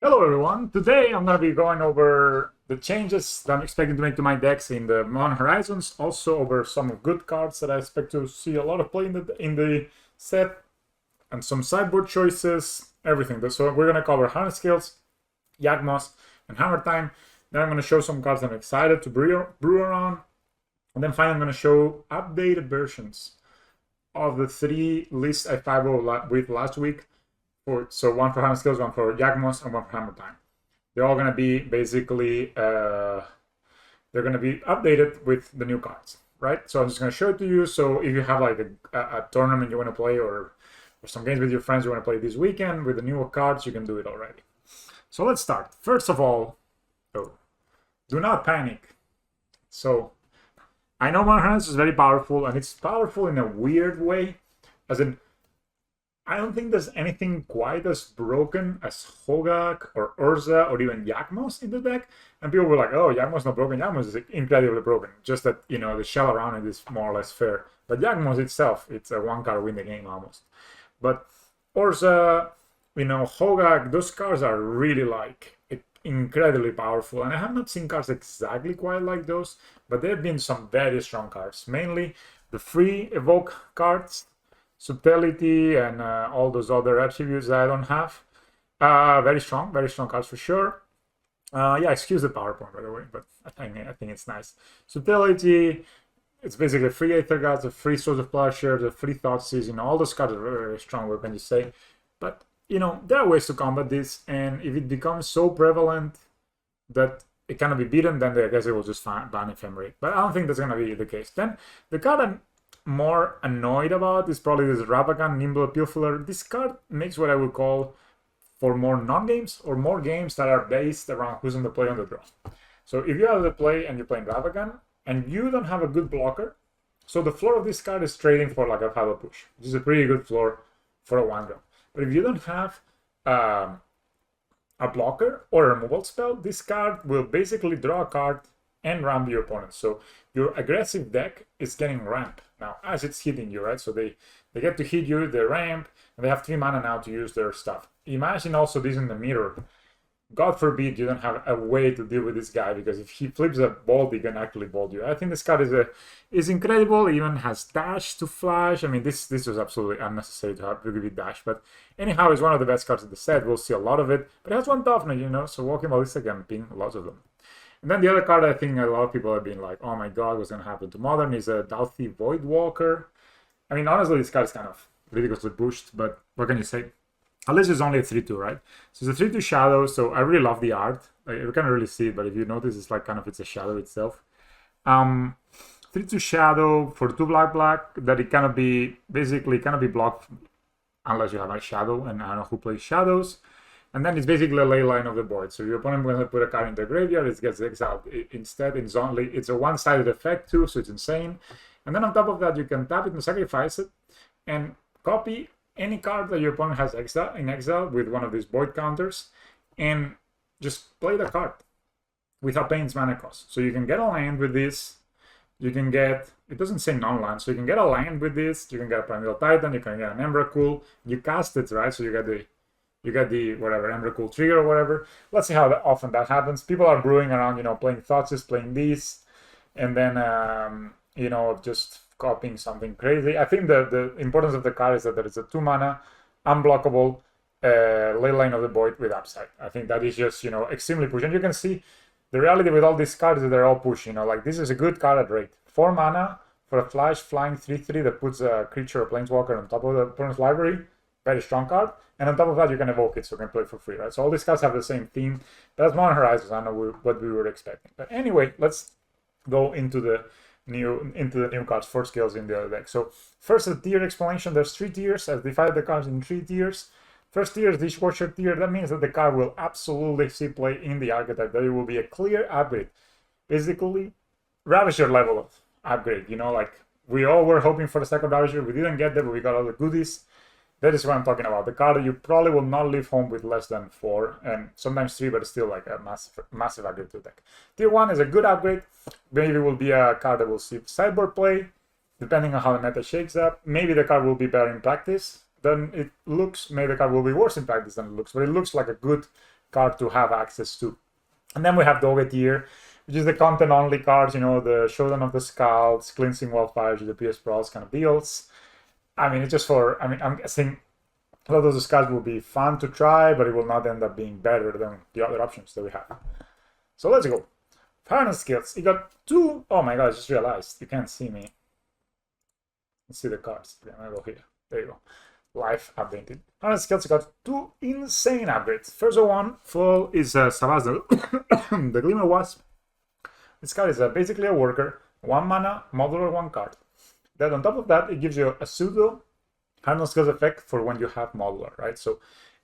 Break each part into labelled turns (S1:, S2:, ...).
S1: Hello everyone, today I'm going to be going over the changes that I'm expecting to make to my decks in the Modern Horizons, also over some good cards that I expect to see a lot of play in the set, and some sideboard choices, everything. So we're going to cover Hardened skills, Yagmas, and Hammer Time. Then I'm going to show some cards I'm excited to brew around, and then finally I'm going to show updated versions of the three lists I 5-0 with last week. So one for Hardened skills, one for Yagmas, and one for Hammer Time. They're all going to be basically, they're going to be updated with the new cards, right? So I'm just going to show it to you. So if you have like a tournament you want to play or some games with your friends you want to play this weekend with the newer cards, you can do it already. So let's start. First of all, do not panic. So I know Modern Horizons is very powerful, and it's powerful in a weird way, as in, I don't think there's anything quite as broken as Yawg or Urza or even Yagmas in the deck. And people were like, oh, Yagmas not broken. Yagmas is incredibly broken. Just that, you know, the shell around it is more or less fair. But Yagmas itself, it's a one-card win the game almost. But Urza, you know, Yawg, those cards are really like incredibly powerful. And I have not seen cards exactly quite like those, but there have been some very strong cards. Mainly the free evoke cards, subtlety, and all those other attributes that I don't have. Very strong cards for sure. Yeah, excuse the PowerPoint by the way, but I think it's nice. Subtlety, it's basically free Aether Gods, a free Source of Pleasure, the free Thoughtseize, you know, all those cards are very, very strong, what can you say? But, you know, there are ways to combat this, and if it becomes so prevalent that it cannot be beaten, then I guess it will just ban Ephemerate. But I don't think that's going to be the case. Then, the card I'm more annoyed about is probably this Ravagan Nimble Appeal Filler. This card makes what I would call for more non-games or more games that are based around who's on the play on the draw. So if you have the play and you're playing Ravagan and you don't have a good blocker, so the floor of this card is trading for like a 5 push, which is a pretty good floor for a 1-drop. But if you don't have a blocker or a removal spell, this card will basically draw a card and ramp your opponent. So your aggressive deck is getting ramp now as it's hitting you, right? So they get to hit you, they ramp, and they have 3 mana now to use their stuff. Imagine also this in the mirror. God forbid you don't have a way to deal with this guy, because if he flips a bolt, he can actually bolt you. I think this card is incredible. It even has dash to flash. I mean, this was absolutely unnecessary to give it dash, but anyhow, it's one of the best cards in the set. We'll see a lot of it, but it has 1 toughness, you know, so Walking Ballista can ping lots of them. And then the other card I think a lot of people have been like, oh my god, what's going to happen to Modern, is a Doughty Voidwalker. I mean, honestly, this card is kind of ridiculously pushed, but what can you say? At least it's only a 3-2, right? So it's a 3-2 shadow, so I really love the art. Like, you can't really see it, but if you notice, it's like kind of, it's a shadow itself. 3-2 shadow for 2 black, that it cannot be, basically cannot be blocked unless you have a shadow, and I don't know who plays shadows. And then it's basically a ley line of the board. So your opponent going to put a card in the graveyard, it gets exiled. Instead, it's a one-sided effect too, so it's insane. And then on top of that, you can tap it and sacrifice it, and copy any card that your opponent has in exile with one of these void counters, and just play the card without paying its mana cost. So you can get a land with this. You can get, it doesn't say non-land, so you can get a land with this. You can get a Primeval Titan. You can get an Emrakul. You cast it, right? So you get the whatever Emrakul trigger or whatever. Let's see how often that happens. People are brewing around, you know, playing Thoughtses, playing these, and then you know, just copying something crazy. I think the importance of the card is that there is a 2 mana unblockable ley line of the void with upside. I think that is just, you know, extremely push. And you can see the reality with all these cards is they're all push, you know, like this is a good card at rate. 4 mana for a flash flying 3/3 that puts a creature or planeswalker on top of the opponent's library. Very strong card. And on top of that, you can evoke it, so you can play it for free, right? So all these cards have the same theme. That's Modern Horizons. I know what we were expecting. But anyway, let's go into the new cards for skills in the other deck. So first, the tier explanation. There's 3 tiers. I've divided the cards in 3 tiers. First tier is Dishwasher tier. That means that the card will absolutely see play in the archetype. That it will be a clear upgrade. Basically, Ravager level of upgrade. You know, like we all were hoping for the second Ravager. We didn't get there, but we got all the goodies. That is what I'm talking about. The card that you probably will not leave home with less than 4, and sometimes 3, but it's still like a massive upgrade to the deck. Tier 1 is a good upgrade. Maybe it will be a card that will see sideboard play, depending on how the meta shakes up. Maybe the card will be better in practice than it looks. Maybe the card will be worse in practice than it looks, but it looks like a good card to have access to. And then we have the tier, which is the content-only cards, you know, the Showdown of the Skulls, Cleansing Wildfires, the PS Brawls kind of deals. I mean, it's just for, I mean, I'm guessing a lot of those cards will be fun to try, but it will not end up being better than the other options that we have. So let's go. Hardened skills. You got two. Oh my god, I just realized. You can't see me. Let's see the cards. Yeah, I'm gonna go here. There you go. Life updated. Hardened skills, you got two insane upgrades. First one, full is Savas, the Glimmer Wasp. This card is basically a worker, 1 mana, modular 1 card. Then on top of that, it gives you a pseudo Hardened skills effect for when you have modular, right? So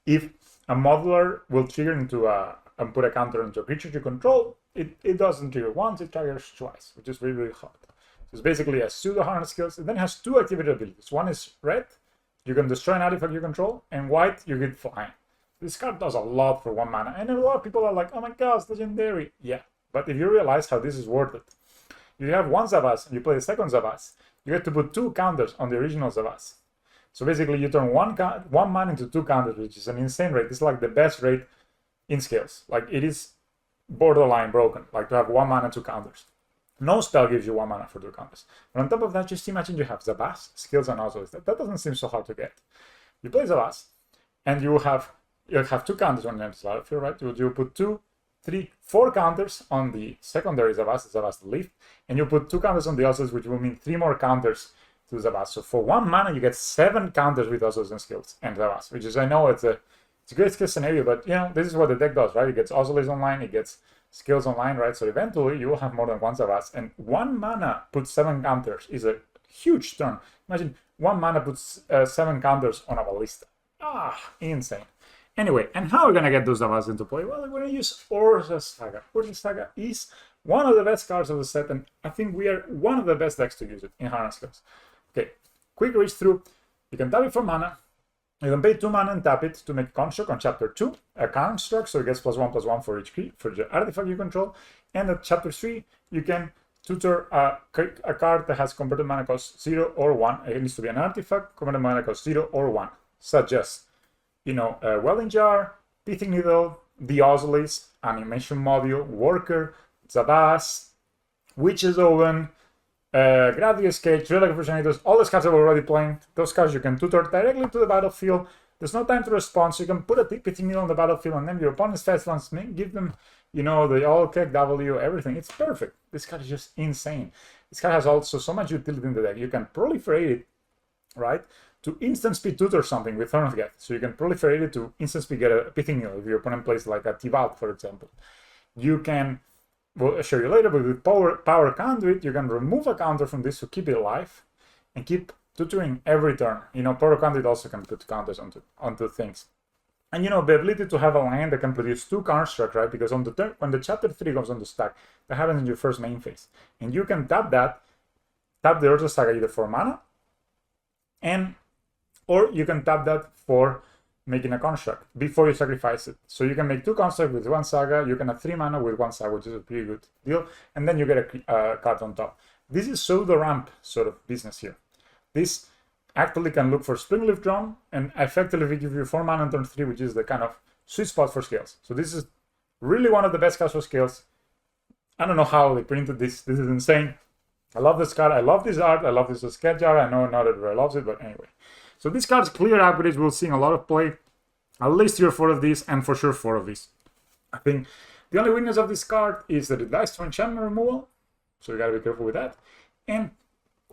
S1: if a modular will trigger into and put a counter into a creature you control, it doesn't trigger once, it triggers twice, which is really, really hot. So it's basically a pseudo Hardened skills. It then has 2 activated abilities. One is red, you can destroy an artifact you control, and white, you get flying. This card does a lot for 1 mana, and a lot of people are like, oh my god, it's legendary. Yeah, but if you realize how this is worth it, if you have one Zavas and you play the second Zavas, you get to put 2 counters on the original Zavas. So basically, you turn one mana into 2 counters, which is an insane rate. It's like the best rate in scales. Like, it is borderline broken, like to have 1 mana, 2 counters. No spell gives you 1 mana for 2 counters. But on top of that, just imagine you have Zavas, skills, and also that doesn't seem so hard to get. You play Zavas, and you have 2 counters on the empty battlefield, right? You put 2, 3, 4 counters on the secondary Zavas, the Zavas Leaf, and you put 2 counters on the Ossos, which will mean 3 more counters to Zavas. So for 1 mana, you get 7 counters with Ossos and skills and Zavas, which is, I know it's a great skill scenario, but you know, this is what the deck does, right? It gets Ossos online, it gets skills online, right? So eventually you will have more than 1 Zavas, and 1 mana puts 7 counters is a huge turn. Imagine 1 mana puts 7 counters on a ballista. Insane. Anyway, and how are we gonna get those Zavas into play? Well, we're gonna use Urza's Saga. Urza's Saga is one of the best cards of the set, and I think we are one of the best decks to use it in Hardened skills. Okay, quick reach through. You can tap it for mana. You can pay 2 mana and tap it to make a construct on chapter 2, a construct, so it gets +1/+1 for each for the artifact you control. And at chapter 3, you can tutor a card that has converted mana cost 0 or 1. It needs to be an artifact, converted mana cost 0 or 1, such as, you know, Welding Jar, Pithing Needle, the Oslis, Animation Module, Worker, Zavas, Witch's Oven, Gravity Escape, Relic of Progenitors, all those cards that we're already playing. Those cards you can tutor directly to the battlefield. There's no time to respond, so you can put a Pithing Needle on the battlefield, and then your opponent's fast ones, give them, you know, the all-kick W, everything. It's perfect. This card is just insane. This card has also so much utility in the deck. You can proliferate it, right, to instant speed tutor something with Throne of Geth. So you can proliferate it to instant speed get a Pithing Needle if your opponent plays like a Tibalt, for example. You can, we'll show you later, but with Power Conduit, you can remove a counter from this to keep it alive and keep tutoring every turn. You know, Power Conduit also can put counters onto things. And you know, the ability to have a land that can produce 2 construct, right? Because on the turn, when the chapter 3 comes on the stack, that happens in your first main phase. And you can tap the Urza Saga either for mana, or you can tap that for making a construct before you sacrifice it. So you can make 2 constructs with 1 saga, you can have 3 mana with 1 saga, which is a pretty good deal, and then you get a card on top. This is pseudo ramp sort of business here. This actually can look for Springleaf Drum and effectively give you 4 mana on turn 3, which is the kind of sweet spot for scales. So this is really one of the best cards for scales. I don't know how they printed this. This is insane. I love this card. I love this art. I love this sketch art. I know not everybody loves it, but anyway. So this card's clear upgrades. We'll see a lot of play. At least 3 or 4 of these, and for sure 4 of these. I think the only weakness of this card is that it dies to enchantment removal. So you gotta be careful with that. And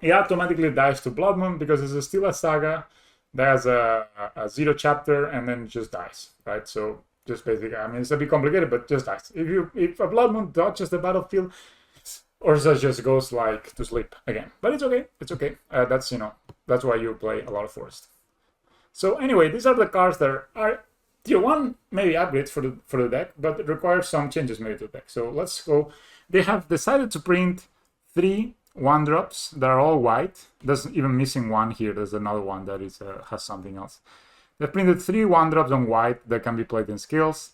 S1: it automatically dies to Blood Moon because it's still a saga that has a 0 chapter and then just dies, right? So just basically, I mean, it's a bit complicated, but just dies. If a Blood Moon dodges the battlefield, Urza just goes like to sleep again. But it's okay. It's okay. That's, you know, that's why you play a lot of Forest. So anyway, these are the cards that are tier 1, maybe upgrades for the deck, but it requires some changes maybe to the deck. So let's go. They have decided to print 3 1-drops that are all white. There's even missing one here. There's another one that is has something else. They've printed 3 1-drops on white that can be played in skills.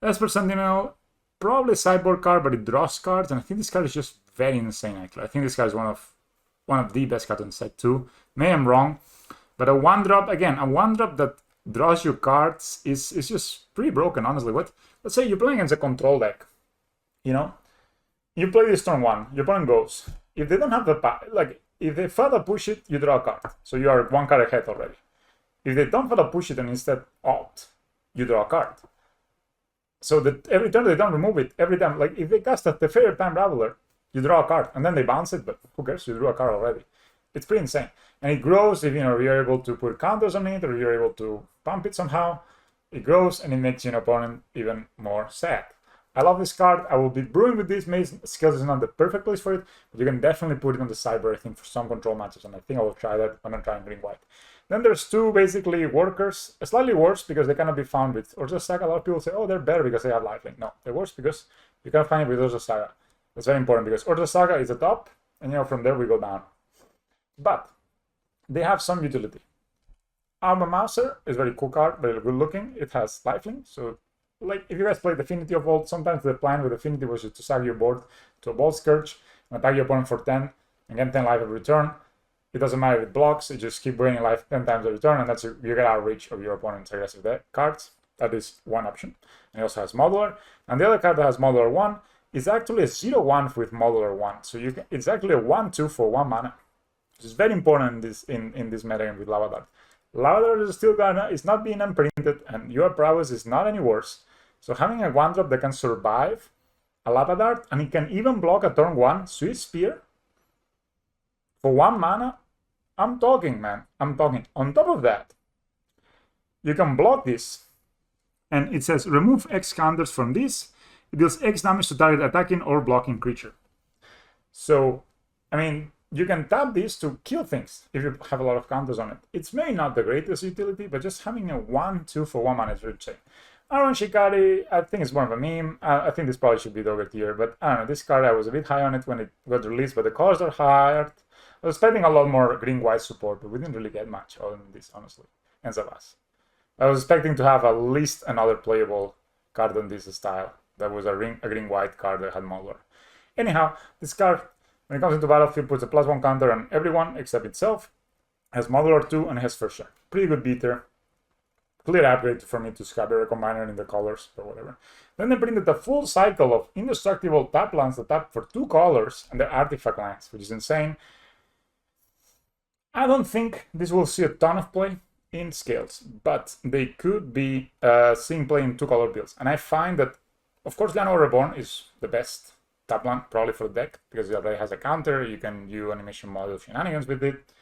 S1: Esper Sentinel, probably a sideboard card, but it draws cards, and I think this card is just very insane, actually. I think this card is one of the best cards in set too. Maybe I'm wrong, but a 1-drop, again, a 1-drop that draws you cards is just pretty broken, honestly. Let's say you're playing against a control deck, you know, you play this turn 1, your opponent goes. If they don't have the like, if they further push it, you draw a card, so you are 1 card ahead already. If they don't further push it and instead alt, you draw a card. So that every turn they don't remove it, every time, like if they cast a Teferi Time Raveler, you draw a card and then they bounce it, but who cares? You drew a card already. It's pretty insane. And it grows if, you know, you're able to put counters on it, or you're able to pump it somehow. It grows and it makes your opponent even more sad. I love this card. I will be brewing with this. Maze Skills is not the perfect place for it, but you can definitely put it on the sideboard, I think, for some control matches, and I think I will try that when I'm trying green-white. Then there's 2 basically workers, slightly worse because they cannot be found with Urza Saga. A lot of people say, oh, they're better because they have lifelink. No, they're worse because you can't find it with Urza Saga. That's very important because Urza Saga is the top, and, you know, from there we go down. But they have some utility. Alma Mouser is a very cool card, very good looking. It has lifelink, so like if you guys played Affinity of Vault, sometimes the plan with Affinity was just to sack your board to a Bolt Scourge and attack your opponent for 10 and get 10 life every turn. It doesn't matter if it blocks, you just keep bringing life 10 times every turn, and that's you get out of reach of your opponent's aggressive cards. That is one option. And it also has Modular. And the other card that has Modular 1 is actually a 0-1 with Modular 1. So you can, it's actually a 1-2 for 1 mana. Which is very important in this metagame with Lava Dart. Lava Dart is still is not being unprinted, and your prowess is not any worse. So having a 1-drop that can survive a Lava Dart, and it can even block a turn 1 Sweet Spear for 1 mana, I'm talking, man. I'm talking. On top of that, you can block this, and it says remove X counters from this. It deals X damage to target attacking or blocking creature. So, I mean, you can tap this to kill things if you have a lot of counters on it. It's maybe not the greatest utility, but just having a 1-2 for 1 mana is really insane. Aaron Shikari, I think it's more of a meme. I think this probably should be Dogger tier, but I don't know. This card, I was a bit high on it when it got released, but the colors are hard. I was expecting a lot more green-white support, but we didn't really get much other than this, honestly. And Zavas. I was expecting to have at least another playable card on this style. That was a green-white card that had Modular. Anyhow, this card, when it comes into battlefield, puts a +1 counter on everyone except itself. Has Modular 2 and has First Strike. Pretty good beater. Clear upgrade for me to Scabbard Recombiner in the colors or whatever. Then they printed a full cycle of indestructible tap lands that tap for 2 colors and their artifact lands, which is insane. I don't think this will see a ton of play in Scales, but they could be seeing play in 2-color builds. And I find that, of course, Llanowar Reborn is the best tap land probably for the deck because it already has a counter. You can do animation model shenanigans with it.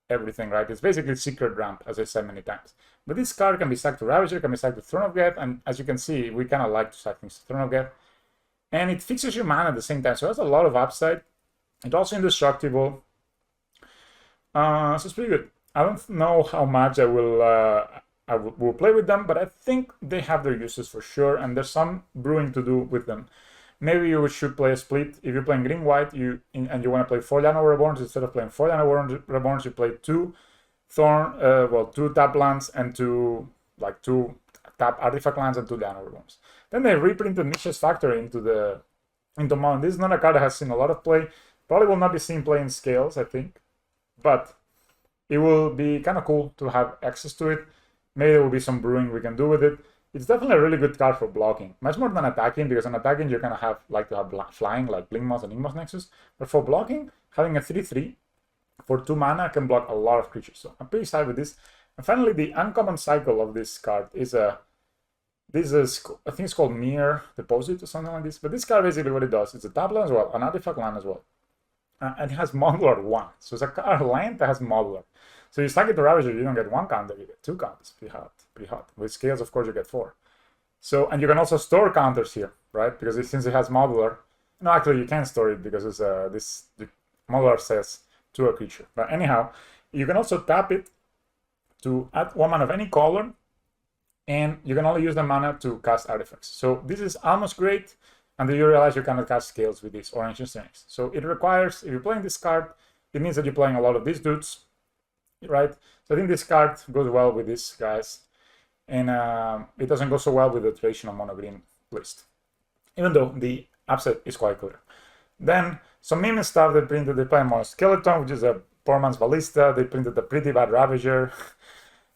S1: Everything, right? It's basically Secret Ramp, as I said many times. But this card can be sacked to Ravager, can be sacked to Throne of Geth, and as you can see, we kind of like to sack things to Throne of Geth. And it fixes your mana at the same time, so it has a lot of upside. It's also indestructible. So it's pretty good. I don't know how much I will play with them, but I think they have their uses for sure, and there's some brewing to do with them. Maybe you should play a split. If you're playing green-white and you want to play 4 Llanowar Reborns, instead of playing 4 Llanowar Reborns, you play 2 2 tap lands and 2 tap artifact lands and 2 Llanowar Reborns. Then they reprinted Mishra's Factory into Modern. This is not a card that has seen a lot of play. Probably will not be seen play in Scales, I think. But it will be kind of cool to have access to it. Maybe there will be some brewing we can do with it. It's definitely a really good card for blocking, much more than attacking, because on attacking you're gonna like to have flying like Blinkmoth and Inkmoth Nexus. But for blocking, having a 3/3 for 2 mana can block a lot of creatures. So I'm pretty excited with this. And finally, the uncommon cycle of this card is I think it's called Mere Deposit or something like this. But this card basically what it does, it's a tap land as well, an artifact land as well, and it has Modular 1. So it's a card land that has Modular. So you stack it to Ravager, you don't get 1 counter, you get 2 counters. Pretty hot. With Scales, of course, you get 4. So, and you can also store counters here, right? Because since it has Modular, no, actually you can't store it because it's the Modular says to a creature. But anyhow, you can also tap it to add 1 mana of any color, and you can only use the mana to cast artifacts. So this is almost great, and then you realize you cannot cast Scales with these orange strings. So it requires, if you're playing this card, it means that you're playing a lot of these dudes, right? So I think this card goes well with these guys, and it doesn't go so well with the traditional mono green list, even though the upset is quite clear. Then some meme stuff they printed. They play more Skeleton, which is a poor man's Ballista. They printed a pretty bad Ravager.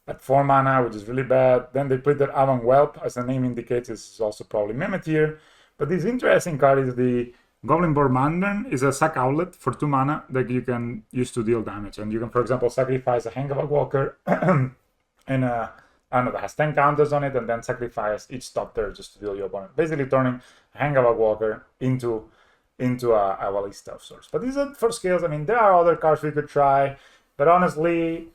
S1: at 4 mana, which is really bad. Then they played their Whelp, as the name indicates, is also probably Mehmet here. But this interesting card is the Goblin Boar Mandarin. Is a sack outlet for 2 mana that you can use to deal damage. And you can, for example, sacrifice a Hangavag Walker and I don't know, that has 10 counters on it, and then sacrifice each top tier just to deal your opponent. Basically turning a Hangavag Walker into a ballista of sorts. But these are for skills. I mean, there are other cards we could try, but honestly,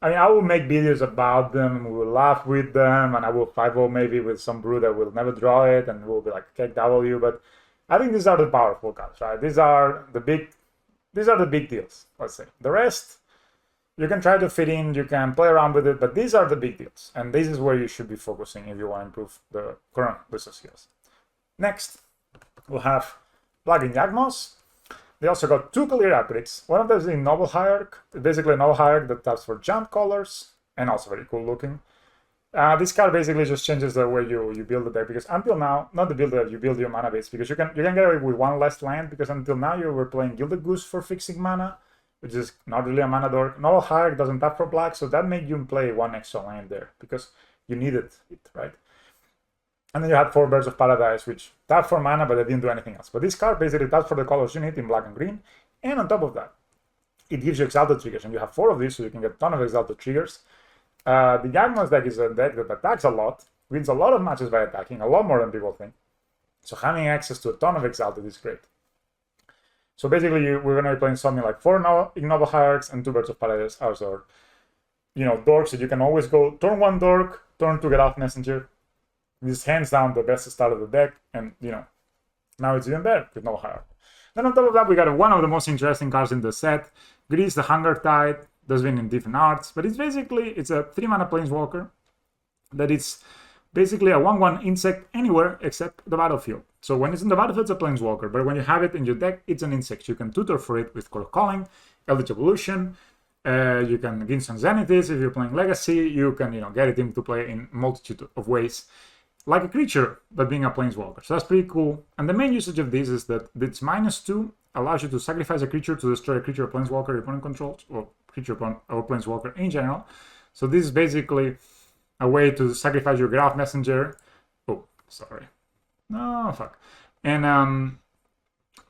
S1: I mean, I will make videos about them, and we will laugh with them, and I will 5-0 maybe with some brew that will never draw it, and will be like KW. But I think these are the powerful cards, right? These are the big deals, let's say. The rest, you can try to fit in, you can play around with it, but these are the big deals, and this is where you should be focusing if you want to improve the current list of skills. Next, we'll have plugin Yagmas. They also got 2 clear upgrades. One of them is in Noble Hierarch, basically a Noble Hierarch that taps for jump colors, and also very cool looking. This card basically just changes the way you build the deck, because until now, not the build that you build your mana base, because you can get away with 1 less land, because until now you were playing Gilded Goose for fixing mana, which is not really a mana dork. Noble Hierarch doesn't tap for black, so that made you play 1 extra land there, because you needed it, right? And then you had 4 Birds of Paradise, which tap for mana, but they didn't do anything else. But this card basically taps for the colors you need in black and green. And on top of that, it gives you Exalted triggers. And you have 4 of these, so you can get a ton of Exalted triggers. The Yagmas deck is a deck that attacks a lot, wins a lot of matches by attacking, a lot more than people think. So having access to a ton of Exalted is great. So basically, we're going to be playing something like 4 Noble Hierarchs and 2 Birds of Paradise as our, dorks. So you can always go turn 1 dork, turn 2 Get Off Messenger. This is hands down the best start of the deck, and now it's even better with no hierarchy. Then on top of that, we got one of the most interesting cards in the set, Grease the Hunger Tide. Does win in different arts, but it's a 3 mana planeswalker that is basically a 1/1 insect anywhere except the battlefield. So when it's in the battlefield, it's a planeswalker, but when you have it in your deck, it's an insect. You can tutor for it with Core Calling, Eldritch Evolution. You can gain some Zenities if you're playing Legacy. You can get it into play in a multitude of ways, like a creature, but being a planeswalker. So that's pretty cool. And the main usage of this is that it's -2, allows you to sacrifice a creature to destroy a creature or planeswalker your opponent controls, or creature or planeswalker in general. So this is basically a way to sacrifice your Graph Messenger. Oh, sorry. No, fuck. And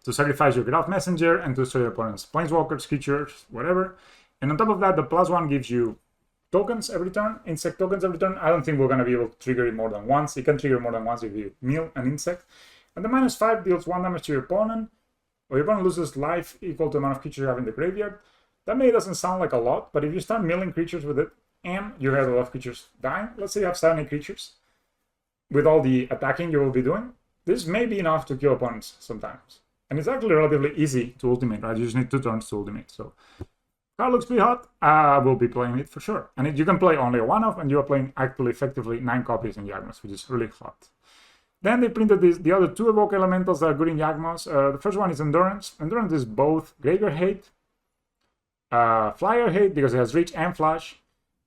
S1: to sacrifice your Graph Messenger and to destroy your opponent's planeswalkers, creatures, whatever. And on top of that, the +1 gives you tokens every turn, insect tokens every turn. I don't think we're going to be able to trigger it more than once. It can trigger more than once if you mill an insect. And the -5 deals 1 damage to your opponent, or your opponent loses life equal to the amount of creatures you have in the graveyard. That maybe doesn't sound like a lot, but if you start milling creatures with it, and you have a lot of creatures dying, let's say you have 70 creatures, with all the attacking you will be doing, this may be enough to kill opponents sometimes. And it's actually relatively easy to ultimate, right? You just need 2 turns to ultimate. So card looks pretty hot. I will be playing it for sure. And you can play only a 1-off, and you are playing actually effectively 9 copies in Yagmas, which is really hot. Then they printed the other 2 Evoke Elementals that are good in Yagmas. The first one is Endurance. Endurance is both Graveyard Hate, Flyer Hate, because it has Reach and Flash,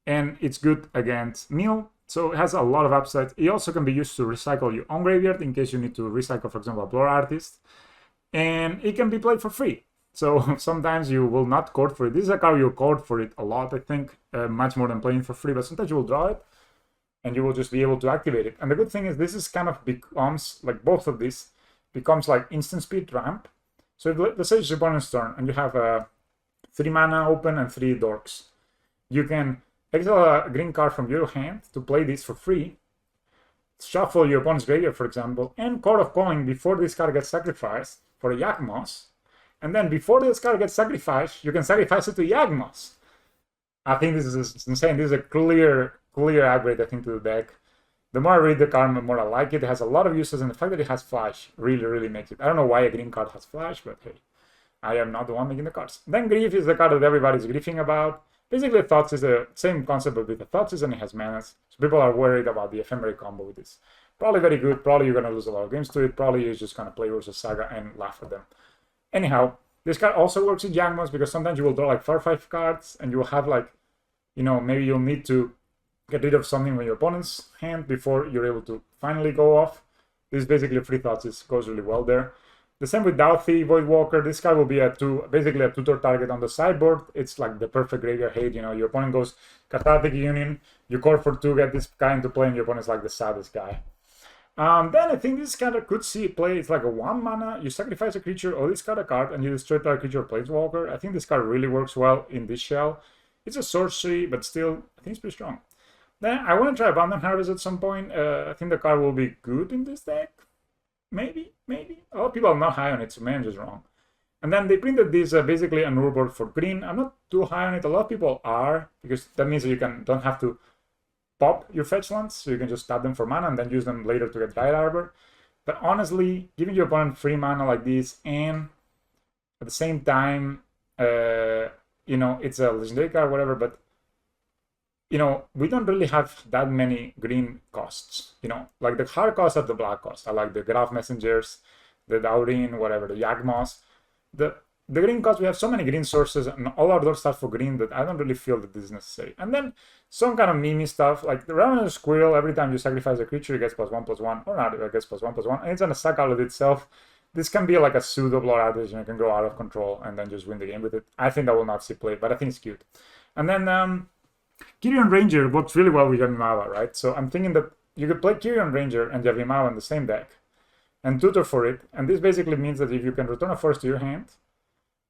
S1: and it's good against Mill, so it has a lot of upside. It also can be used to recycle your own graveyard in case you need to recycle, for example, a Blur Artist, and it can be played for free. So sometimes you will not court for it. This is a card you'll court for it a lot, I think, much more than playing for free, but sometimes you will draw it, and you will just be able to activate it. And the good thing is this is kind of becomes, like both of these, becomes like instant speed ramp. So if, let's say it's your opponent's turn, and you have a 3 mana open and 3 dorks. You can exile a green card from your hand to play this for free, shuffle your opponent's graveyard, for example, and Court of Calling before this card gets sacrificed for a Yagmas. And then before this card gets sacrificed, you can sacrifice it to Yagmas. I think this is insane. This is a clear upgrade, I think, to the deck. The more I read the card, the more I like it. It has a lot of uses, and the fact that it has Flash really makes it. I don't know why a green card has Flash, but hey. I am not the one making the cards. Then Grief is the card that everybody's griefing about. Basically, Thoughts is the same concept, but with the Thoughts and it has Menace. So people are worried about the Ephemerate combo with this. Probably very good. Probably you're going to lose a lot of games to it. Probably you're just going to play versus Saga and laugh at them. Anyhow, this card also works in Yagmas because sometimes you will draw like 4 or 5 cards and you will have like, maybe you'll need to get rid of something from your opponent's hand before you're able to finally go off. This is basically Free Thoughts. It goes really well there. The same with Doughty, Voidwalker. This card will be basically a tutor target on the sideboard. It's like the perfect graveyard hate. Your opponent goes Cathartic Union, you core for 2, get this guy into play, and your opponent's like the saddest guy. Then I think this card could see it play. It's like a 1 mana, you sacrifice a creature or discard a card, and you destroy target creature or Planeswalker. I think this card really works well in this shell. It's a sorcery, but still, I think it's pretty strong. Then I want to try Abundant Harvest at some point. I think the card will be good in this deck. Maybe. A lot of people are not high on it, so maybe I'm just wrong. And then they printed this basically an Urborg for green. I'm not too high on it. A lot of people are, because that means that you don't have to pop your fetch lands, so you can just tap them for mana and then use them later to get Dryad Arbor. But honestly, giving your opponent free mana like this, and at the same time, it's a legendary card, whatever, but we don't really have that many green costs. Like the hard costs are the black costs. I like the Graph Messengers, the Daurin, whatever, the Yagmas. The green costs, we have so many green sources, and all our doors start for green that I don't really feel that this is necessary. And then some kind of meme stuff, like the Ravenous Squirrel, every time you sacrifice a creature, it gets +1/+1, or not, it gets +1/+1, and it's gonna suck out of itself. This can be like a pseudo blood outage, and you can go out of control and then just win the game with it. I think that will not see play, but I think it's cute. And then Kyrian Ranger works really well with Yavimava, right? So I'm thinking that you could play Kyrian Ranger and Yavimava in the same deck and tutor for it. And this basically means that if you can return a forest to your hand,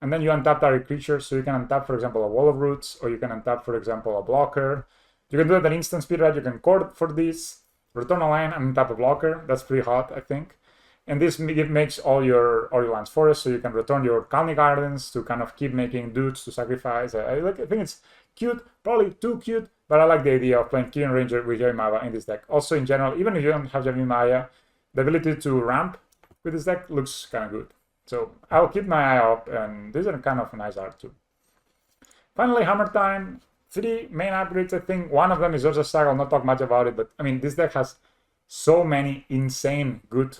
S1: and then you untap target creature, so you can untap, for example, a Wall of Roots, or you can untap, for example, a blocker. You can do it at instant speed, right? You can court for this, return a land, and untap a blocker. That's pretty hot, I think. And this makes all your lands forest, so you can return your Kalni Gardens to kind of keep making dudes to sacrifice. I think it's cute, probably too cute, but I like the idea of playing Kyrian Ranger with Yavimaya in this deck. Also, in general, even if you don't have Yavimaya, the ability to ramp with this deck looks kind of good. So I'll keep my eye up, and these are kind of nice art too. Finally, Hammer Time. 3 main upgrades, I think. One of them is Urza Saga. I'll not talk much about it, but I mean, this deck has so many insane good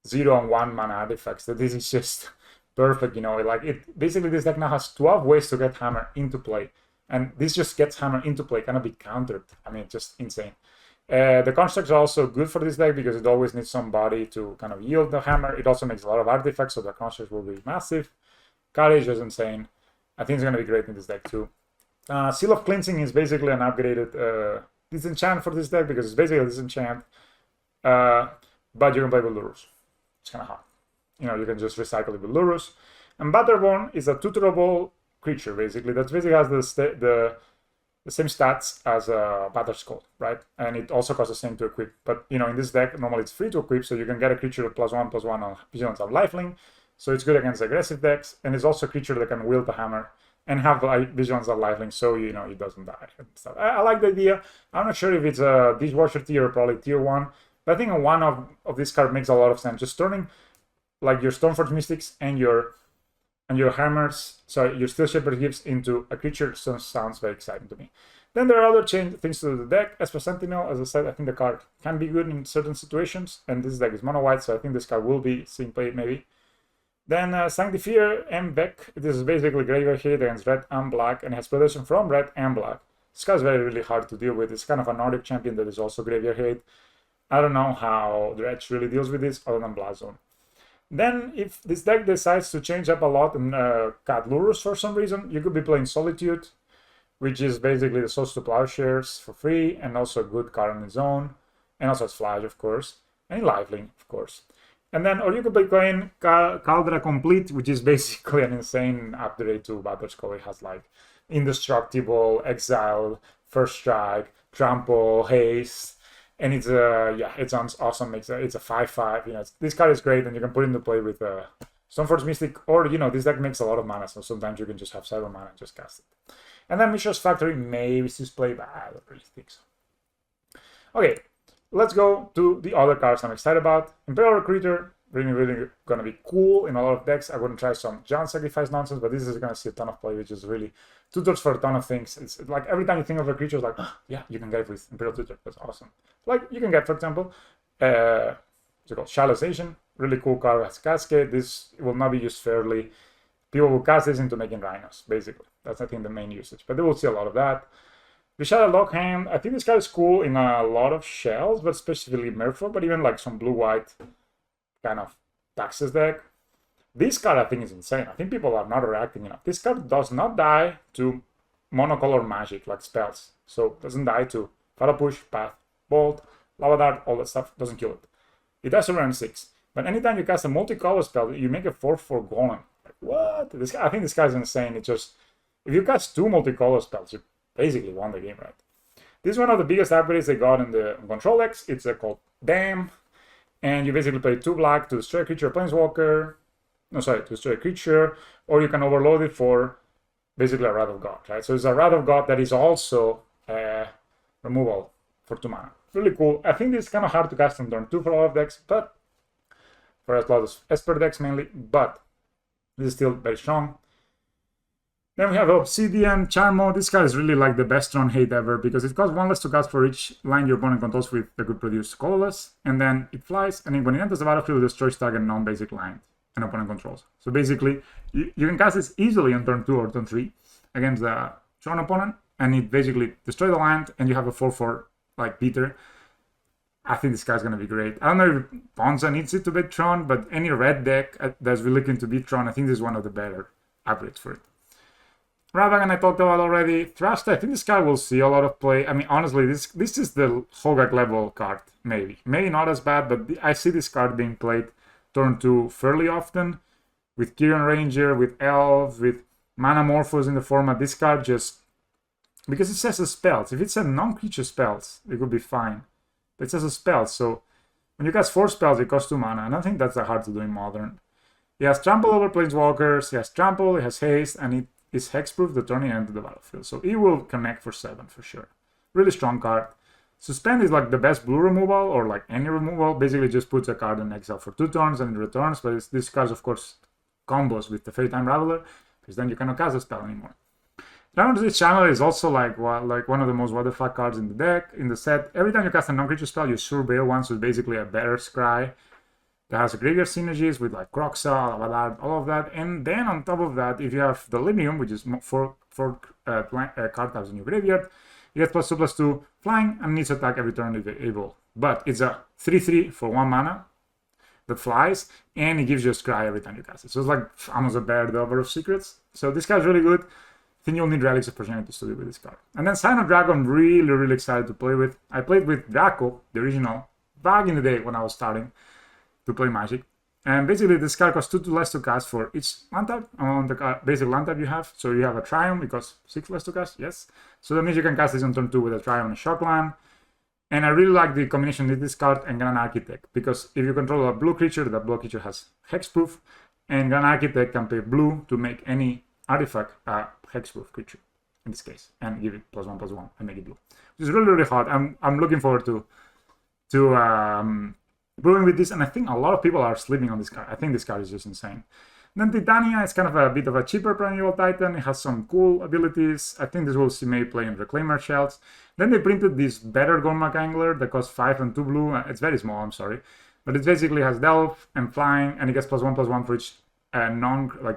S1: 0 and 1 mana artifacts that this is just perfect. Basically this deck now has 12 ways to get Hammer into play, and this just gets Hammer into play, cannot be countered. I mean, just insane. The constructs are also good for this deck because it always needs somebody to kind of yield the Hammer. It also makes a lot of artifacts, so the constructs will be massive. Courage is insane. I think it's going to be great in this deck too. Seal of Cleansing is basically an upgraded disenchant for this deck because it's basically a disenchant, but you can play with Lurus. It's kind of hard. You can just recycle it with Lurus. And Batterborn is a tutorable creature, basically. That basically has the same stats as a Batterskull, right? And it also costs the same to equip. But, in this deck, normally it's free to equip, so you can get a creature with +1/+1 on Vigilance of Lifelink. So it's good against aggressive decks. And it's also a creature that can wield the Hammer and have Vigilance of Lifelink, so, it doesn't die and stuff. I like the idea. I'm not sure if it's a Dishwasher tier or probably tier 1. But I think one of this card makes a lot of sense. Just turning like your Stormforge Mystics and your Hammers, sorry, your Steel Shepherd Gifts into a creature sounds very exciting to me. Then there are other things to the deck. Esper Sentinel, as I said, I think the card can be good in certain situations, and this deck is mono white, so I think this card will be seeing play maybe. Then Sanctifier Beck. This is basically graveyard hit against red and black, and has protection from red and black. This card is really hard to deal with. It's kind of a Nordic champion that is also graveyard hit. I don't know how Dredge really deals with this other than Blast Zone. Then, if this deck decides to change up a lot and cut Lurus for some reason, you could be playing Solitude, which is basically the Source to Plowshares for free, and also a good card on its own, and also has Flash, of course, and Lifelink, of course. And then, or you could be playing Caldera Complete, which is basically an insane upgrade to Batterskull. It has like Indestructible, Exile, First Strike, Trample, Haste. And it's it's awesome. It's a 5/5. This card is great, and you can put it into play with Stoneforge Mystic, or this deck makes a lot of mana, so sometimes you can just have 7 mana and just cast it. And then Mishra's Factory maybe sees play, but I don't really think so. Okay, let's go to the other cards I'm excited about. Imperial Recruiter, really gonna be cool in a lot of decks. I wouldn't try some giant sacrifice nonsense, but this is gonna see a ton of play, which is really tutors for a ton of things. It's like every time you think of a creature, it's like, oh, yeah, you can get it with Imperial Tutor. That's awesome. Like you can get, for example, what's it called? Shallowization. Really cool card, has Cascade. This will not be used fairly. People will cast this into making rhinos, basically. That's I think the main usage. But they will see a lot of that. Rishada Lockhand, I think this card is cool in a lot of shells, but specifically Merfolk, but even like some blue-white kind of Taxes deck. This card I think is insane. I think people are not reacting enough. This card does not die to monocolor magic like spells. So it doesn't die to Fatal Push, Path, Bolt, Lava Dart, all that stuff. Doesn't kill it. It dies to turn 6. But anytime you cast a multicolor spell, you make a 4/4 golem. Like, what? I think this guy's insane. It's just, if you cast 2 multicolor spells, you basically won the game, right? This is one of the biggest upgrades they got in the control decks. It's called Dam. And you basically play 2 black to destroy a creature or planeswalker. No, sorry, to destroy a creature. Or you can overload it for basically a Wrath of God, right? So it's a Wrath of God that is also removal for 2 mana. Really cool. I think this is kind of hard to cast on turn 2 for a lot of decks, but for a lot of Esper decks mainly, but this is still very strong. Then we have Obsidian, Charmo. This guy is really like the best Tron hate ever because it costs 1 less to cast for each line your opponent controls with the good produce colorless, and then it flies, and then when it enters the battlefield, it destroys target non-basic line an opponent controls. So basically, you can cast this easily on turn 2 or turn 3 against the Tron opponent, and it basically destroys the land, and you have a 4/4 like Peter. I think this guy's going to be great. I don't know if Ponza needs it to beat Tron, but any red deck that's really looking to beat Tron, I think this is one of the better upgrades for it. Ravagan I talked about already. Thrust, I think this card will see a lot of play. I mean, honestly, this is the Hogak level card, maybe. Maybe not as bad, but I see this card being played turn 2 fairly often. With Kirin Ranger, with Elves, with Manamorphos in the format. This card just... because it says a spells. If it said non-creature spells, it would be fine. But it says a spell, so when you cast 4 spells, it costs 2 mana. And I don't think that's that hard to do in Modern. He has Trample over Planeswalkers, he has Trample, he has Haste, and it is hexproof the turn it into the battlefield. So he will connect for 7 for sure. Really strong card. Suspend is like the best blue removal, or like any removal. Basically just puts a card in exile for 2 turns and it returns, but this card of course combos with the Fairy Time Raveler, because then you cannot cast a spell anymore. Dragon's Channel is also like one of the most what the fuck cards in the deck, in the set. Every time you cast a non-creature spell, you surveil one, so it's basically a better scry that has a graveyard synergies with like Croxa, Lavadar, all of that. And then on top of that, if you have the Livium, which is 4 card types in your graveyard, you get +2/+2 flying and needs to attack every turn if you're able. But it's a 3/3 for 1 mana that flies, and it gives you a scry every time you cast it. So it's like almost a bear Delver of Secrets. So this card's really good. I think you'll need Relics of Progenitus to do with this card. And then Sign of Dragon, really excited to play with. I played with Draco, the original, back in the day when I was starting to play Magic. And basically this card costs 2 less to cast for each land type on the basic land type you have. So you have a Triumph, it costs 6 less to cast, yes. So that means you can cast this on turn 2 with a Triumph and a Shock Land. And I really like the combination with this card and Grand Architect, because if you control a blue creature, that blue creature has hexproof, and Grand Architect can pay blue to make any artifact a hexproof creature in this case, and give it +1/+1 and make it blue, which is really hot. I'm looking forward to brewing with this, and I think a lot of people are sleeping on this card. I think this card is just insane. Then Titania is kind of a bit of a cheaper Primeval Titan. It has some cool abilities. I think this will see May play in Reclaimer Shells. Then they printed this better Gormak Angler that costs 5 and 2 blue. It's very small, I'm sorry, but it basically has Delve and Flying, and it gets +1/+1 for each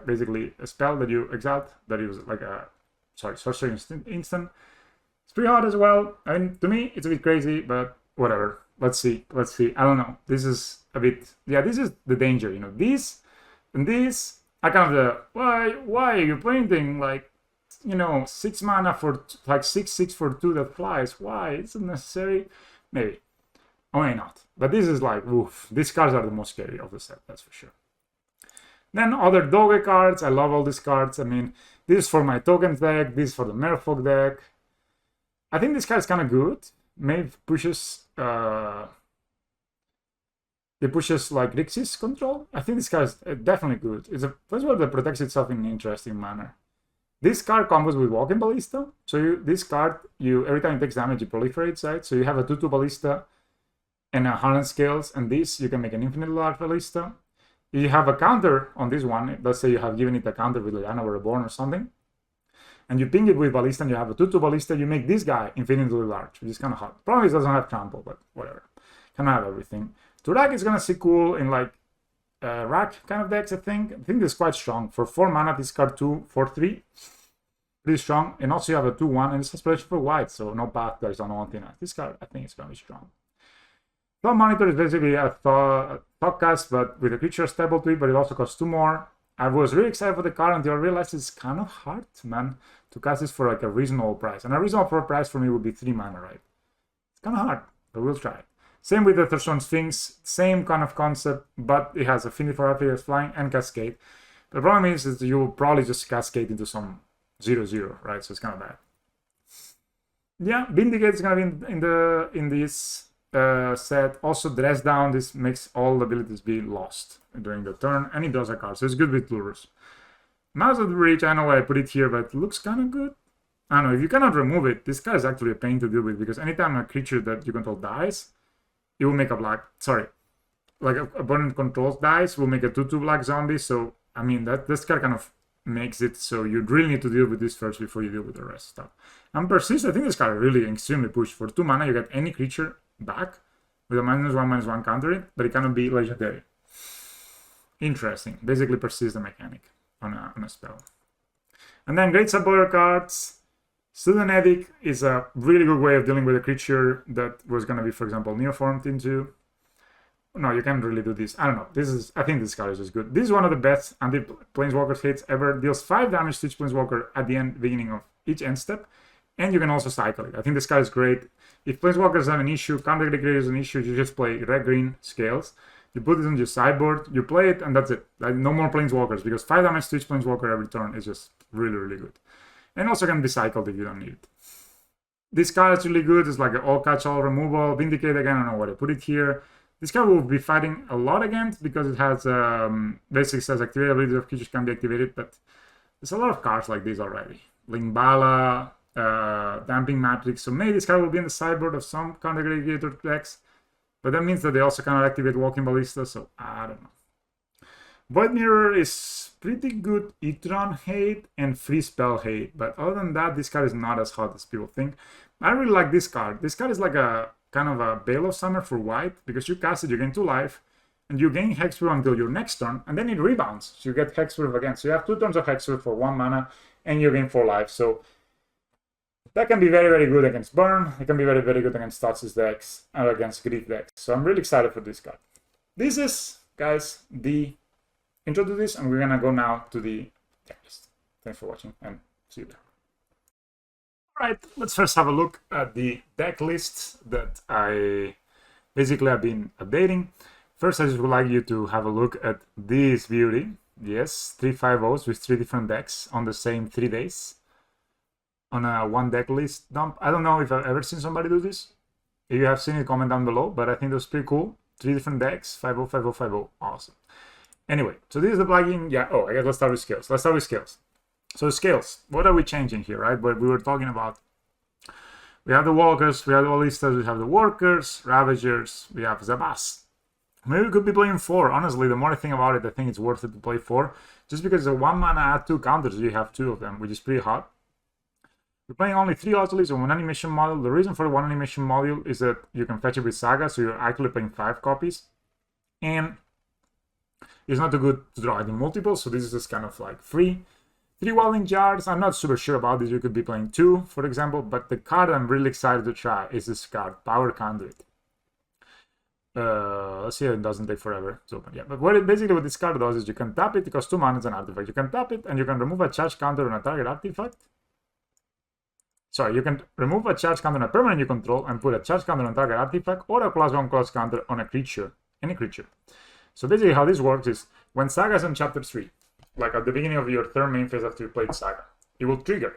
S1: basically a spell that you exiled, that is like a sorcery instant. It's pretty hard as well. I mean, to me it's a bit crazy, but whatever. Let's see. I don't know, this is a bit, this is the danger, you know. These are kind of the why are you printing like, you know, 6 mana for like 6/6 for 2 that flies? Why? It's unnecessary. Maybe, or maybe not, but this is like, oof, these cards are the most scary of the set, that's for sure. Then other Doge cards, I love all these cards. I mean, this is for my tokens deck, this is for the Merfolk deck. I think this card is kind of good. Maybe pushes it pushes like Grixis control. I think this card is definitely good. It's a planeswalker that protects itself in an interesting manner. This card combos with Walking Ballista. So this card, every time it takes damage, it proliferates, right? So you have a 2/2 Ballista and a Hardened Scales, and this you can make an infinite large Ballista. If you have a counter on this one, let's say you have given it a counter with Liliana Reborn or something, and you ping it with Ballista and you have a 2/2 Ballista, you make this guy infinitely large, which is kind of hot. Probably doesn't have trample, but whatever. Can have everything. Turak is going to see cool in like rack kind of decks, I think. I think this is quite strong. For 4 mana, this card 2/4/3. Pretty strong. And also you have a 2/1, and it's a splash for white, so no path, there's on one thing. This card, I think, is going to be strong. Thought Monitor is basically a thought cast, but with a creature stable to it, but it also costs 2 more. I was really excited for the card until I realized it's kind of hard, man, to cast this for like a reasonable price. And a reasonable price for me would be 3 mana, right? It's kind of hard, but we'll try it. Same with the Thurstone Sphinx, same kind of concept, but it has Affinity for Affiliates, Flying, and Cascade. The problem is that you will probably just cascade into some 0/0, right? So it's kind of bad. Yeah, Vindicate is gonna be in this set. Also, Dress Down. This makes all abilities be lost during the turn, and it does a card, so it's good with lures. Mouse of the Reach. I know why I put it here, but it looks kind of good. I don't know, if you cannot remove it, this guy is actually a pain to deal with, because anytime a creature that you control dies, it will make a black. Sorry, like opponent controls dies, will make a 2/2 black zombie. So I mean that this card kind of makes it so you really need to deal with this first before you deal with the rest stuff. And Persist, I think this card really extremely pushed. For 2 mana, you get any creature back with a -1/-1 counter it, but it cannot be legendary. Interesting. Basically Persist the mechanic on a spell. And then Great Supporter cards. Student Edict is a really good way of dealing with a creature that was going to be, for example, neoformed into. No, you can't really do this. I don't know. I think this card is just good. This is one of the best anti-Planeswalker hits ever. Deals 5 damage to each Planeswalker at the beginning of each end step. And you can also cycle it. I think this card is great. If Planeswalkers have an issue, counter creator is an issue, you just play red-green scales. You put it on your sideboard, you play it, and that's it. Like, no more Planeswalkers, because 5 damage to each Planeswalker every turn is just really, really good. And also can be cycled if you don't need it. This card is really good. It's like an all-catch-all removal. Vindicate again, I don't know why I put it here. This card will be fighting a lot against, because it has basically says activate abilities of creatures can be activated, but there's a lot of cards like this already. Limbala, Damping Matrix. So maybe this card will be in the sideboard of some counter creator decks, but that means that they also cannot activate Walking Ballista, so I don't know. Void Mirror is pretty good Etron hate and free spell hate, but other than that, this card is not as hot as people think. I really like this card. This card is like a kind of a Veil of Summer for white, because you cast it, you gain 2 life, and you gain Hexproof until your next turn, and then it rebounds, so you get Hexproof again. So you have 2 turns of Hexproof for 1 mana, and you gain 4 life. So that can be very, very good against Burn. It can be very, very good against Stasis decks and against Grief decks. So I'm really excited for this card. This is, guys, the intro to this, and we're gonna go now to the deck list. Thanks for watching, and see you there. Alright, let's first have a look at the deck list that I basically have been updating. First, I just would like you to have a look at this beauty. Yes, 3 5-0s with 3 different decks on the same 3 days on a 1 deck list dump. I don't know if I've ever seen somebody do this. If you have seen it, comment down below, but I think that's pretty cool. 3 different decks, 5-0, 5-0, 5-0. Awesome. Anyway, so this is the plugin. Yeah, I guess let's start with scales. So scales, what are we changing here, right? But we were talking about, we have the walkers, we have the ballistas, we have the workers, ravagers, we have Zabas. Maybe we could be playing 4. Honestly, the more I think about it, I think it's worth it to play 4. Just because the 1 mana add 2 counters, you have 2 of them, which is pretty hot. We're playing only 3 Autolies and 1 animation module. The reason for the 1 animation module is that you can fetch it with Saga, so you're actually playing 5 copies. And it's not too good to draw it in multiple, so this is just kind of like free. 3 Wilding Jars, I'm not super sure about this. You could be playing 2, for example, but the card I'm really excited to try is this card, Power Conduit. Let's see if it doesn't take forever to open. Yeah, but basically what this card does is you can tap it, it costs 2 mana, it's an artifact. You can tap it and you can remove a charge counter on a target artifact. Sorry, you can remove a charge counter on a permanent you control and put a charge counter on a target artifact or a +1/+ counter on a creature, any creature. So basically how this works is when Saga's in chapter 3, like at the beginning of your third main phase after you played Saga, it will trigger.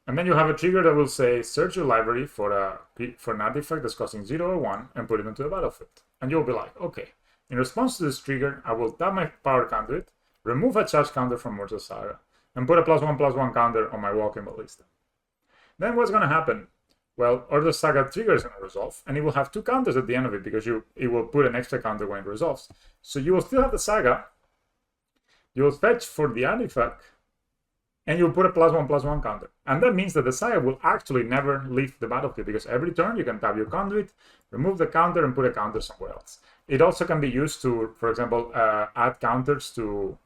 S1: And then you have a trigger that will say, search your library for an artifact that's costing 0 or 1 and put it into the battlefield. And you'll be like, okay, in response to this trigger, I will tap my Power Conduit, remove a charge counter from Mortal Saga, and put a +1/+1 counter on my Walking Ballista. Then what's going to happen? Well, Order Saga trigger is going to resolve, and it will have 2 counters at the end of it because it will put an extra counter when it resolves. So you will still have the Saga, you will fetch for the artifact, and you'll put a +1/+1 counter. And that means that the Saga will actually never leave the battlefield, because every turn you can tap your conduit, remove the counter, and put a counter somewhere else. It also can be used to, for example, add counters to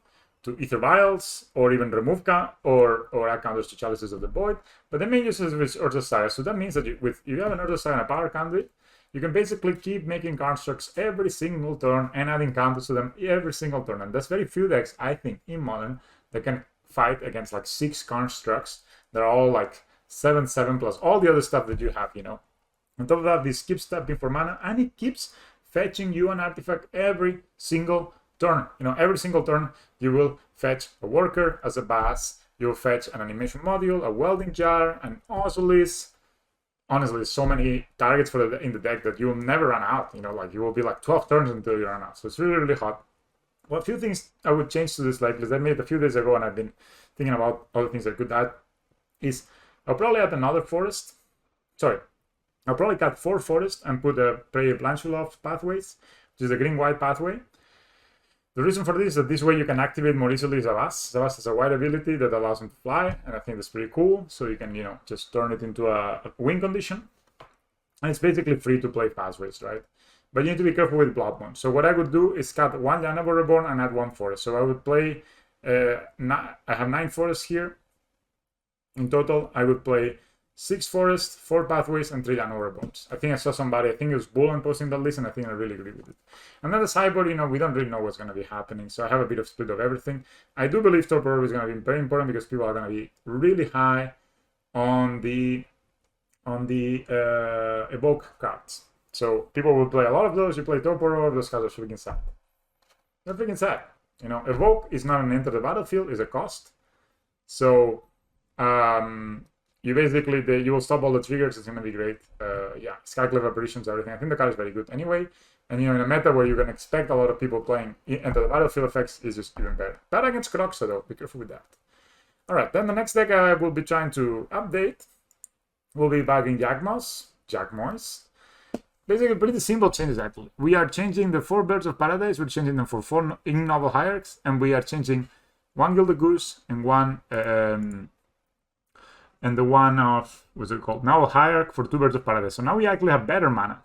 S1: to Ether Vials, or even remove or add counters to Chalices of the Void. But the main use is with Urza Saga. So that means that if you have an Urza Saga and a Power Conduit, you can basically keep making constructs every single turn and adding counters to them every single turn. And there's very few decks, I think, in Modern that can fight against like 6 constructs that are all like 7/7 plus all the other stuff that you have, you know. On top of that, this keeps tapping for mana, and it keeps fetching you an artifact every single turn. You know, every single turn you will fetch a worker as a bas, you'll fetch an animation module, a welding jar, an Ozulis. Honestly, there's so many targets in the deck that you'll never run out. You know, like you will be like 12 turns until you run out. So it's really, really hot. Well, a few things I would change to this deck, because I made it a few days ago and I've been thinking about other things I could add, is I'll probably add another forest. Sorry, I'll probably cut 4 forests and put a Prey Blanchulov pathways, which is the green-white pathway. The reason for this is that this way you can activate more easily Zavas. Zavas has a white ability that allows him to fly, and I think that's pretty cool. So you can, you know, just turn it into a win condition. And it's basically free to play pathways, right? But you need to be careful with Bloodborne. So what I would do is cut 1 Llanowar Reborn and add 1 forest. So I would play, I have 9 forests here. In total, I would play 6 forests, 4 pathways, and 3 Llanowar Reborns. I think I saw somebody, I think it was Bullen posting that list, and I think I really agree with it. And then the sideboard, you know, we don't really know what's going to be happening. So I have a bit of split of everything. I do believe Torpor Orb is going to be very important because people are going to be really high on the Evoke cards. So people will play a lot of those. You play Torpor Orb, those cards are freaking sad. They're freaking sad. You know, Evoke is not an enter the battlefield, it's a cost. So you basically, you will stop all the triggers, it's going to be great. Yeah, Skyclave Apparitions, everything. I think the card is very good anyway. And, you know, in a meta where you can expect a lot of people playing enter the battlefield effects is just even better. Bad against Kroxa, though. Be careful with that. Alright, then the next deck I will be trying to update will be bagging Yagmas. Basically, pretty simple changes, actually. We are changing the 4 Birds of Paradise. We're changing them for 4 Ignoble Hierarchs. And we are changing 1 Gilded Goose and 1... and the one of, what's it called? Noble Hierarch for 2 Birds of Paradise. So now we actually have better mana.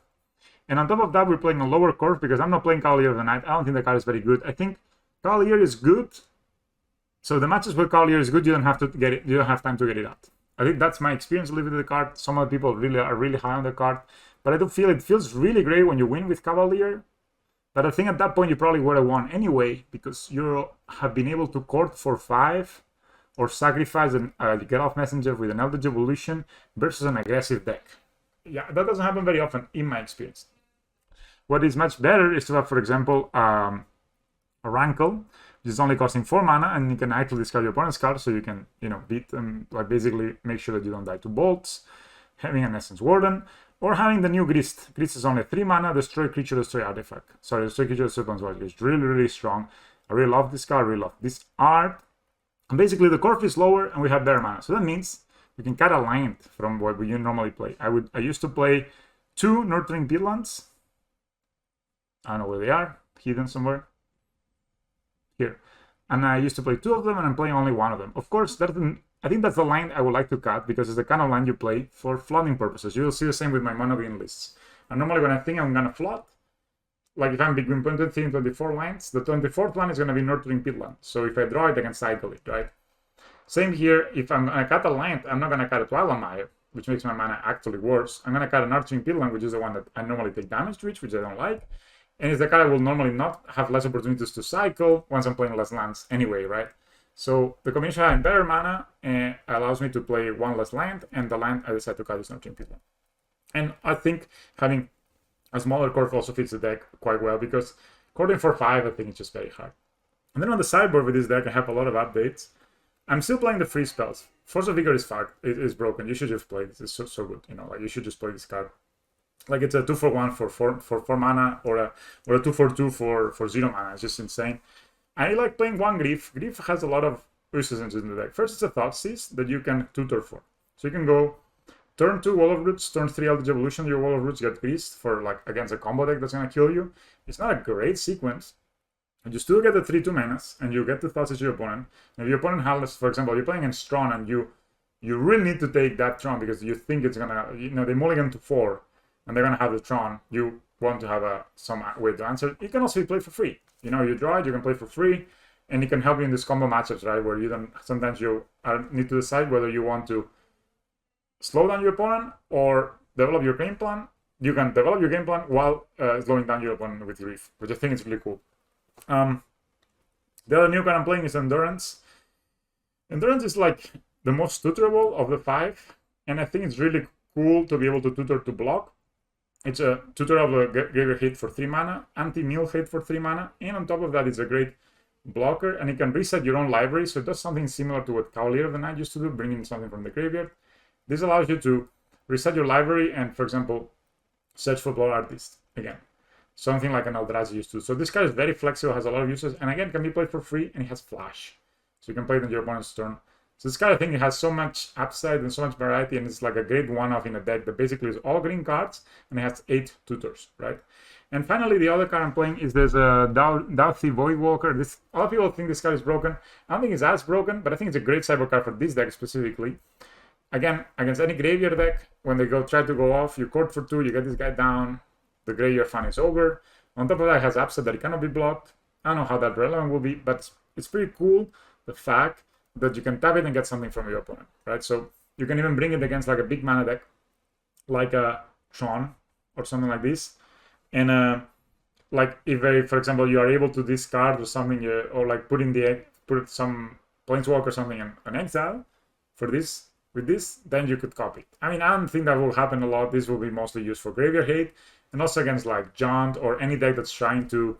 S1: And on top of that, we're playing a lower curve because I'm not playing Cavalier of the Night. I don't think the card is very good. I think Cavalier is good. So the matches where Cavalier is good, you don't have to get it. You don't have time to get it out. I think that's my experience living with the card. Some other people are really high on the card. But I do feel it feels really great when you win with Cavalier. But I think at that point you probably would have won anyway because you have been able to court for 5 or sacrifice a get-off messenger with an Eldritch Evolution versus an aggressive deck. Yeah, that doesn't happen very often in my experience. What is much better is to have, for example, a Rankle, which is only costing 4 mana, and you can actually discard your opponent's card, so you can, you know, beat them, like basically make sure that you don't die to bolts, having an Essence Warden, or having the new Grist. Grist is only 3 mana, destroy creature, destroy artifact. Sorry, destroy creature, destroy opponent's. It's really, really strong. I really love this card, I really love this art. And basically the curve is lower and we have better mana. So that means we can cut a land from what we normally play. I used to play 2 Nurturing Peatlands. I don't know where they are, hidden somewhere. Here. And I used to play 2 of them and I'm playing only 1 of them. Of course, I think that's the line I would like to cut because it's the kind of line you play for flooding purposes. You will see the same with my mono green lists. And normally when I think I'm gonna flood, like if I'm between 23 and 24 lines, the 24th one is going to be Nurturing Peatland. So if I draw it, I can cycle it, right? Same here, if I'm going to cut a land, I'm not going to cut a Twilight Mire, which makes my mana actually worse. I'm going to cut a Nurturing Peatland, which is the one that I normally take damage to, which I don't like. And it's the card I will normally not have less opportunities to cycle once I'm playing less lands anyway, right? So the combination of having better mana allows me to play 1 less land, and the land I decide to cut is Nurturing Peatland. And I think having a smaller curve also fits the deck quite well because cording for 5 I think it's just very hard. And then on the sideboard with this deck I have a lot of updates. I'm still playing the free spells. Force of Vigor is fucked. It is broken. You should just play this. It's so good. You know, like you should just play this card. Like it's a 2/1 for 4 mana or a 2/2 for 0 mana. It's just insane. I like playing 1 Grief. Grief has a lot of uses in the deck. First, it's a Thoughtseize that you can tutor for. So you can go turn 2 Wall of Roots, turn 3 Eldritch Evolution, your Wall of Roots get greased for like against a combo deck that's gonna kill you. It's not a great sequence. And you still get the 3/2 manas, and you get the Thoughtseize to your opponent. And if your opponent has, for example, you're playing against Tron, and you really need to take that Tron because you think it's gonna, you know, they mulligan to 4, and they're gonna have the Tron. You want to have some way to answer. It can also be played for free. You know, you draw it, you can play for free, and it can help you in these combo matchups, right? Where you don't, sometimes you need to decide whether you want to slow down your opponent or develop your game plan. You can develop your game plan while slowing down your opponent with Reef, which I think is really cool. The other new card I'm playing is Endurance. Endurance is like the most tutorable of the 5, and I think it's really cool to be able to tutor to block. It's a tutor of a graveyard hit for 3 mana, anti-mill hit for 3 mana, and on top of that, it's a great blocker, and it can reset your own library, so it does something similar to what Cavalier of the Night used to do, bringing something from the graveyard. This allows you to reset your library and, for example, search for Blood Artist again. Something like an Eldrazi used to. So this card is very flexible, has a lot of uses, and again, can be played for free, and it has Flash. So you can play it on your opponent's turn. So this card, I think it has so much upside and so much variety, and it's like a great one-off in a deck that basically is all green cards, and it has 8 tutors, right? And finally, the other card I'm playing is there's a Dauthi Voidwalker. A lot of people think this card is broken. I don't think it's as broken, but I think it's a great cyber card for this deck specifically. Again, against any graveyard deck, when they try to go off, you court for 2, you get this guy down, the graveyard fun is over. On top of that, it has upside that it cannot be blocked. I don't know how that relevant will be, but it's pretty cool, the fact that you can tap it and get something from your opponent, right? So you can even bring it against like a big mana deck, like a Tron or something like this. And like if, for example, you are able to discard or something, or like put some Planeswalker or something in exile for this, with this, then you could copy it. I mean, I don't think that will happen a lot. This will be mostly used for graveyard hate, and also against like Jaunt or any deck that's trying to,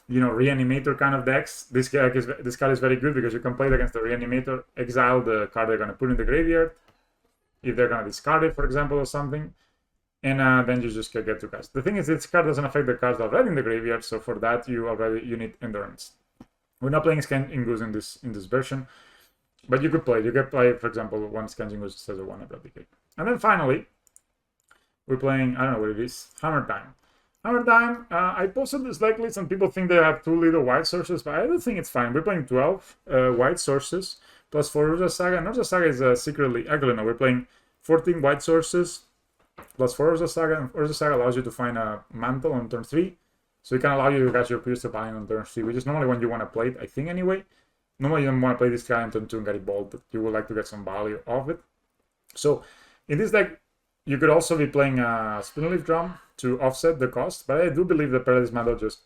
S1: you know, Reanimator kind of decks. This card is very good because you can play it against the Reanimator, exile the card they're going to put in the graveyard, if they're going to discard it, for example, or something, and then you just get to cast. The thing is, this card doesn't affect the cards already in the graveyard, so for that you need Endurance. We're not playing Scanning Goose in this version, but you could play. You could play, for example, one Scanning Goose says a 1 replicate. And then finally, we're playing, I don't know what it is, Hammer Time. Hammer Time, I posted this deck list and people think they have too little white sources, but I don't think it's fine. We're playing 12 white sources plus 4 Urza Saga. And Urza Saga is secretly, actually no, we're playing 14 white sources plus 4 Urza Saga. And Urza Saga allows you to find a mantle on turn 3. So it can allow you to catch your Pierce Divine on turn 3, which is normally when you want to play it, I think anyway. Normally you don't want to play this guy on turn 2 and get it balled, but you would like to get some value off it. So in this deck, you could also be playing a Spinleaf Drum to offset the cost, but I do believe the Paradise Mantle just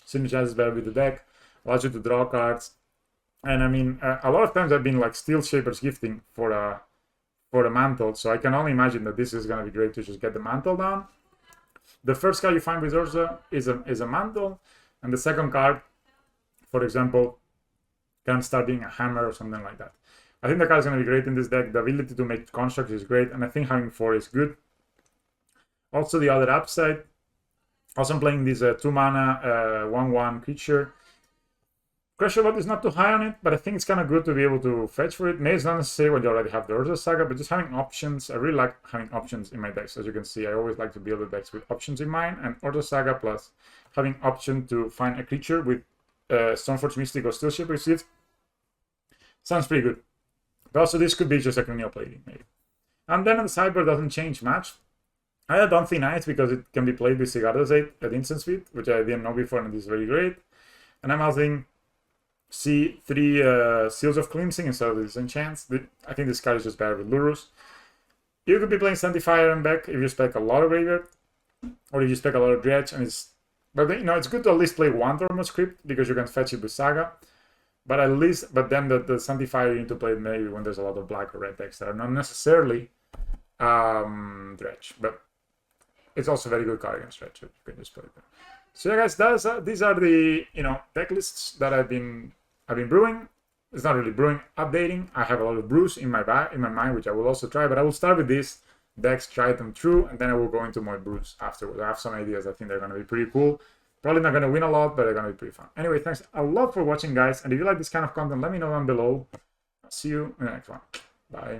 S1: synergizes better with the deck, allows you to draw cards. And I mean, a lot of times I've been like Steel Shaper's Gifting for the Mantle, so I can only imagine that this is going to be great to just get the Mantle down. The first card you find with Urza is a Mantle, and the second card, for example, can start being a Hammer or something like that. I think the card is going to be great in this deck. The ability to make constructs is great, and I think having 4 is good. Also, the other upside, also I'm playing this 2 mana 1/1 creature. Pressure load is not too high on it, but I think it's kind of good to be able to fetch for it. Maybe it's not necessary when you already have the Urza Saga, but just having options. I really like having options in my decks. As you can see, I always like to build the decks with options in mind, and Urza Saga plus having option to find a creature with Stoneforge Mystic or Steel Shaper's Gift sounds pretty good. But also this could be just a Criminal Plating, maybe. And then the sideboard doesn't change much. I had Don't Think Nice because it can be played with Sigarda's 8 at instant speed, which I didn't know before, and this is very great. And I'm using C3 Seals of Cleansing instead of these enchants. I think this card is just better with Lurus. You could be playing Sanctifier and back if you spec a lot of graveyard, or if you spec a lot of dredge, and but you know, it's good to at least play one Tormod Script because you can fetch it with Saga. But then the Sanctifier you need to play maybe when there's a lot of black or red decks that are not necessarily dredge, but it's also a very good card against dredge. So you can just play it. So yeah, guys, these are the deck lists that I've been brewing. It's not really brewing, updating. I have a lot of brews in my mind, which I will also try. But I will start with these decks, try them through, and then I will go into my brews afterwards. I have some ideas. I think they're going to be pretty cool. Probably not going to win a lot, but they're going to be pretty fun. Anyway, thanks a lot for watching, guys. And if you like this kind of content, let me know down below. I'll see you in the next one. Bye.